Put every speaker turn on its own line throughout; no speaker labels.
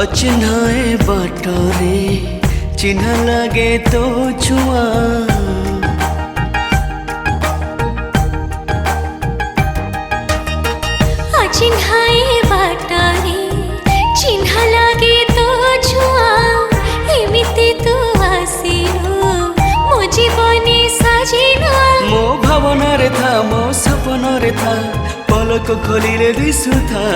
अचिन्हाए बाटरे चिन्ह लगे तो छुआ
अचिन्हाए बाटरे चिन्ह लगे तो छुआ एमिति तू आसिलु मो जीवने सजिनु
मो भावना रे था मो सपना रे था पलक खोलिले दिसुथा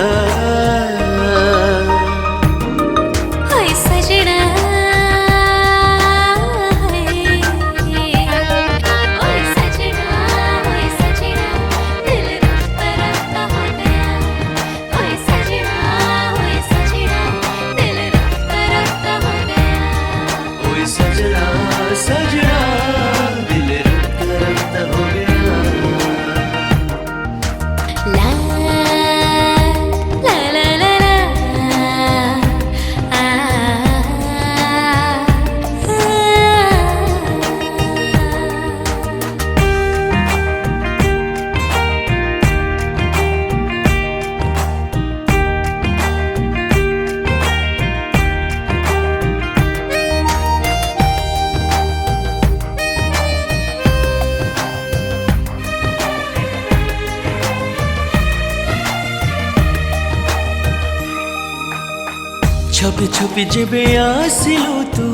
छपी छपी जेबे आसिलु तू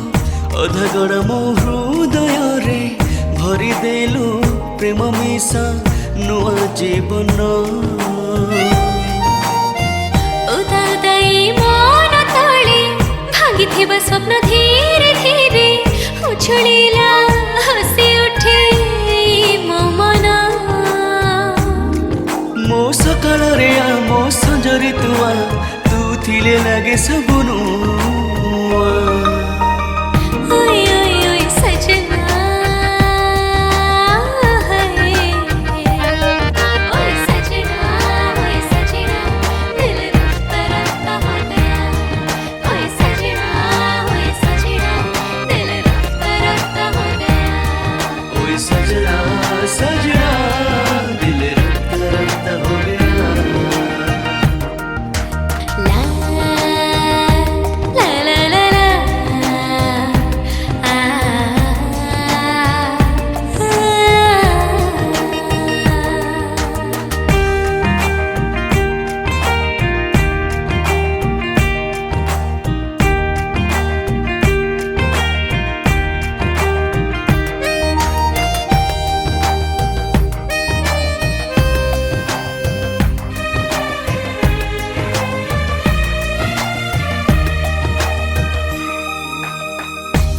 अधगड़ मो हृदय रे भरी देलु प्रेम मिशा नुआ जीवन
उदाई मन तले भांगी थिबा स्वप्न धीरे धीरे उछलिला हसी उठे मो मन
मो सकाल रे मो संजरी तुआ थिले लगे सबनु
ओए ओए ओए सजना ओए सजना दिल रफ्ता रफ्ता हो गया ओए सजना दिल रफ्ता रफ्ता हो गया
ओए सजना सजना दिल रफ्ता रफ्ता हो गया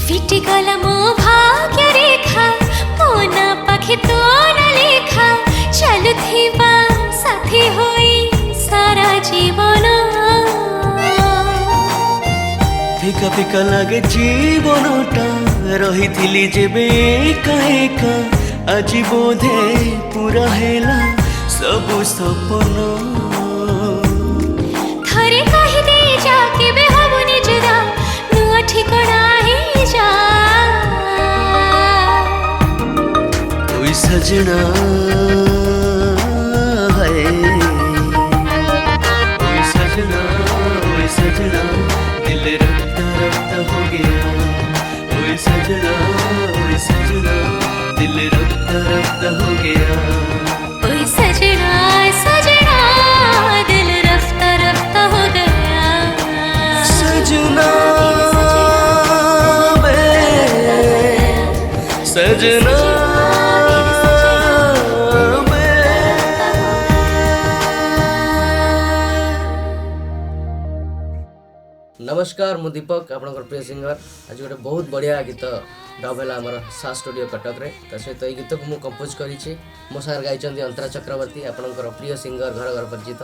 फिटी गला मो भाग्य रेखा मो ना पाखे तो न लेखा चलुथिबा साथी होई सारा जीवन
फिका फिका लगे जीवनटा रही थिली जेबे एका एका आज बोधे पूरा हेला सब सपना
थरे कहि दे जा के बे हबुनी जुदा नुआ ठिकाना ही जा
ओए सजना है ओए सजना दिल रफ्ता रफ्ता हो गया ओए सजना दिल रफ्ता रफ्ता हो गया
ओए सजना सजना दिल रफ्ता रफ्ता हो गया
सजना सजना
नमस्कार मु दीपक आपनकर प्रिय सिंगर आज गोटे बहुत बढ़िया गीत डब है आमर सा स्टूडियो कटक रे ता सहित ये गीत को मु कंपोज करी मो सार गाइचंदी अंतरा चक्रवर्ती आपनकर प्रिय सिंगर घर घर परिचित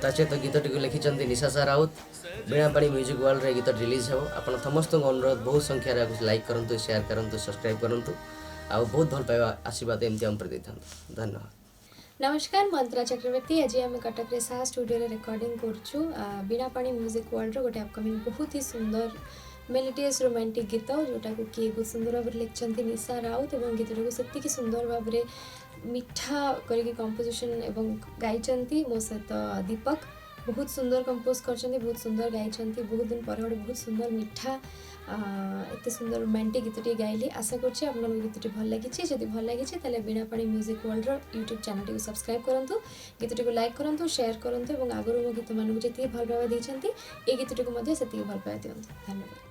ता सहित गीतटी को लिखिचंदी निशा राउत बीणापाणी म्यूजिक वर्ल्ड रे गीत रिलीज हो आपन समस्त अनुरोध बहुत संख्या रे लाइक करंतु शेयर करंतु सब्सक्राइब करंतु आ बहुत भल पाइबा आशीर्वाद एमती हम प्रति धन्यवाद।
नमस्कार मंत्रा चक्रवर्ती आज आम कटक साहा स्टूडियो रे रिकॉर्डिंग करछु बीणापाणी म्यूजिक वर्ल्ड रो गोटे अपकमिंग बहुत ही सुंदर मेलोडियस रोमांटिक गीत जोटा को किए बहुत सुंदर भाव में लिखिं निशा राउत और गीतटा को सेतिकी सुंदर भाव में मिठा करके कंपोजिशन एवं गाई मो सहित दीपक बहुत सुंदर कंपोज कर बहुत सुंदर गाई बहुत दिन पर बहुत सुंदर मिठा एत सुंदर रोमांटिक गीतटी गाइली आशा करछि आपन गीतटी भल लगी जदि भल लगी ताले बीणा पाणी म्यूजिक वर्ल्ड यूट्यूब चैनल को सब्सक्राइब करंतु गीतटी को लाइक करंतु शेयर करंतु और आगुरी मो गीत मानक जी भल भाव देइछंती ए गीतटी को मध्य सेति भल पाए दियंतु धन्यवाद।